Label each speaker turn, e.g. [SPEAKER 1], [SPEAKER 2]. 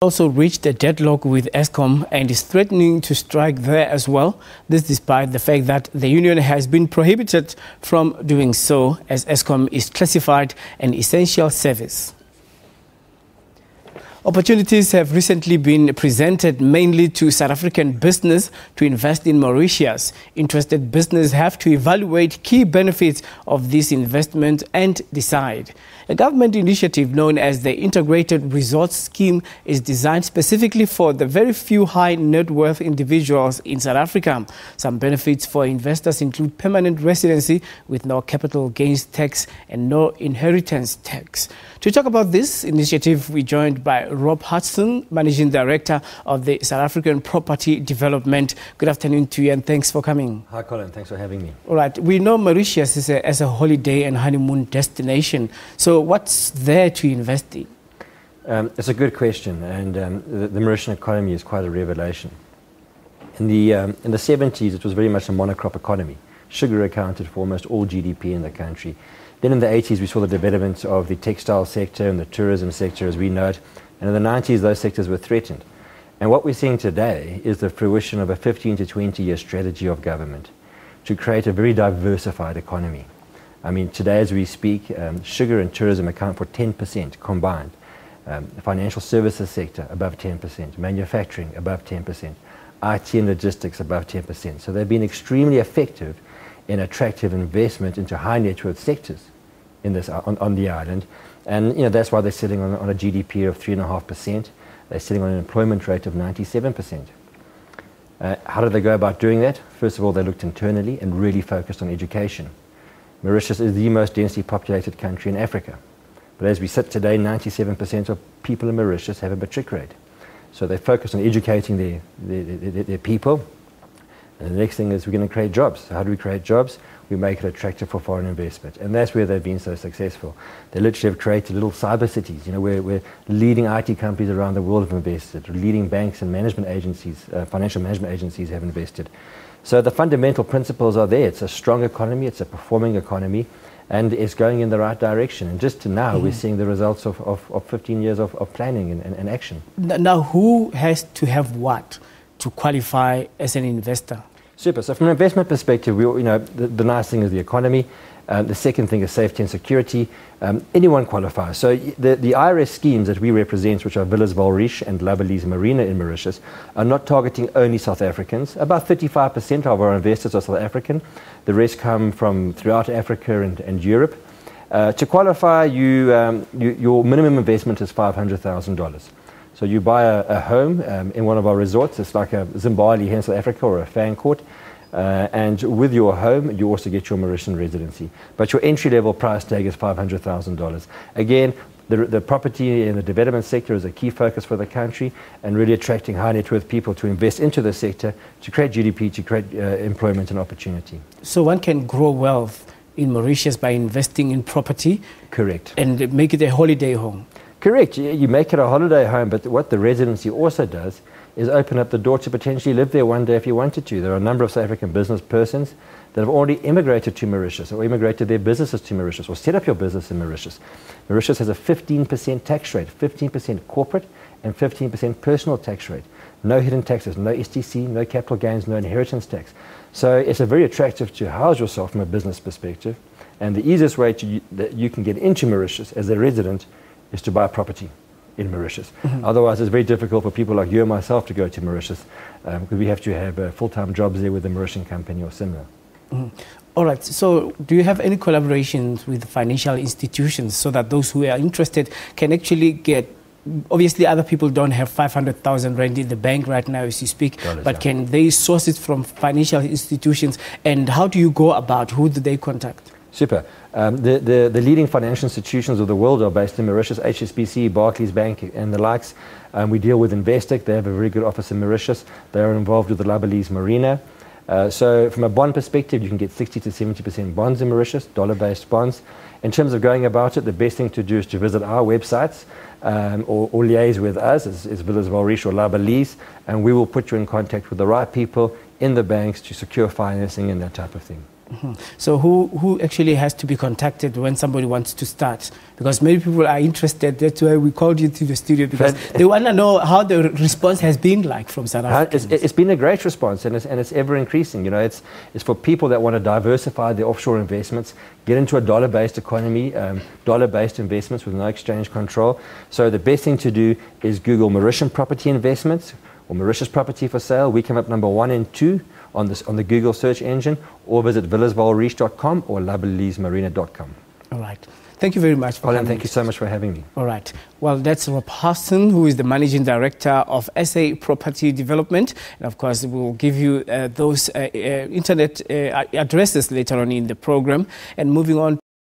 [SPEAKER 1] Also reached a deadlock with Eskom and is threatening to strike there as well. This despite the fact that the union has been prohibited from doing so, as Eskom is classified an essential service. Opportunities have recently been presented mainly to South African business to invest in Mauritius. Interested business have to evaluate key benefits of this investment and decide. A government initiative known as the Integrated Resorts Scheme is designed specifically for the very few high net worth individuals in South Africa. Some benefits for investors include permanent residency with no capital gains tax and no inheritance tax. To talk about this initiative, we're joined by Rob Hudson, Managing Director of the South African Property Development. Good afternoon to you and thanks for coming.
[SPEAKER 2] Hi Colin, thanks for having me.
[SPEAKER 1] All right, we know Mauritius is as a holiday and honeymoon destination. So what's there to invest in?
[SPEAKER 2] It's a good question, and the Mauritian economy is quite a revelation. In the 70s, it was very much a monocrop economy. Sugar accounted for almost all GDP in the country. Then in the 80s, we saw the development of the textile sector and the tourism sector as we know it. And in the 90s, those sectors were threatened. And what we're seeing today is the fruition of a 15 to 20-year strategy of government to create a very diversified economy. I mean, today as we speak, sugar and tourism account for 10% combined. The financial services sector above 10%, manufacturing above 10%, IT and logistics above 10%. So they've been extremely effective in attractive investment into high net worth sectors in this, on the island. And that's why they're sitting on a GDP of 3.5%. They're sitting on an employment rate of 97%. How did they go about doing that? First of all, they looked internally and really focused on education. Mauritius is the most densely populated country in Africa. But as we sit today, 97% of people in Mauritius have a matric rate. So they focus on educating their people. And the next thing is we're going to create jobs. So how do we create jobs? We make it attractive for foreign investment. And that's where they've been so successful. They literally have created little cyber cities, where leading IT companies around the world have invested, leading banks and management agencies, financial management agencies have invested. So the fundamental principles are there. It's a strong economy, it's a performing economy, and it's going in the right direction. And just to now, we're seeing the results of 15 years of planning and action.
[SPEAKER 1] Now, who has to have what to qualify as an investor?
[SPEAKER 2] Super. So from an investment perspective, the nice thing is the economy. The second thing is safety and security. Anyone qualifies. So the IRS schemes that we represent, which are Villas Valriche and La Belize Marina in Mauritius, are not targeting only South Africans. About 35% of our investors are South African. The rest come from throughout Africa and Europe. To qualify, your minimum investment is $500,000. So you buy a home in one of our resorts. It's like a Zimbabwe here in South Africa or a fan court. And with your home, you also get your Mauritian residency. But your entry-level price tag is $500,000. Again, the property and the development sector is a key focus for the country and really attracting high net worth people to invest into the sector to create GDP, to create employment and opportunity.
[SPEAKER 1] So one can grow wealth in Mauritius by investing in property?
[SPEAKER 2] Correct.
[SPEAKER 1] And make it a holiday home?
[SPEAKER 2] Correct. You make it a holiday home, but what the residency also does is open up the door to potentially live there one day if you wanted to. There are a number of South African business persons that have already immigrated to Mauritius or immigrated their businesses to Mauritius or set up your business in Mauritius. Mauritius has a 15% tax rate, 15% corporate and 15% personal tax rate. No hidden taxes, no STC, no capital gains, no inheritance tax. So it's a very attractive to house yourself from a business perspective. And the easiest way that you can get into Mauritius as a resident is to buy property in Mauritius. Otherwise, it's very difficult for people like you and myself to go to Mauritius because we have to have full-time jobs there with a Mauritian company or similar.
[SPEAKER 1] All right. So do you have any collaborations with financial institutions so that those who are interested can actually get, obviously other people don't have 500,000 rand in the bank right now as you speak, but can they source it from financial institutions? And how do you go about, who do they contact?
[SPEAKER 2] Super. The leading financial institutions of the world are based in Mauritius, HSBC, Barclays Bank and the likes. We deal with Investec. They have a very good office in Mauritius. They are involved with the La Belize Marina. So from a bond perspective, you can get 60 to 70% bonds in Mauritius, dollar-based bonds. In terms of going about it, the best thing to do is to visit our websites or liaise with us, is Villas Valriche or La Belize, and we will put you in contact with the right people in the banks to secure financing and that type of thing.
[SPEAKER 1] So who actually has to be contacted when somebody wants to start? Because many people are interested. That's why we called you to the studio, because they want to know how the response has been like from South Africa.
[SPEAKER 2] It's been a great response, and it's ever increasing. You know, it's for people that want to diversify their offshore investments, get into a dollar-based economy, dollar-based investments with no exchange control. So the best thing to do is Google Mauritian property investments or Mauritius property for sale. We come up number 1 and 2 on the Google search engine, or visit villasvalreach.com or labellesemarina.com.
[SPEAKER 1] All right. Thank you very much for coming.
[SPEAKER 2] Thank you so much for having me.
[SPEAKER 1] All right. Well, that's Rob Hudson, who is the Managing Director of SA Property Development. And of course, we'll give you those internet addresses later on in the program. And moving on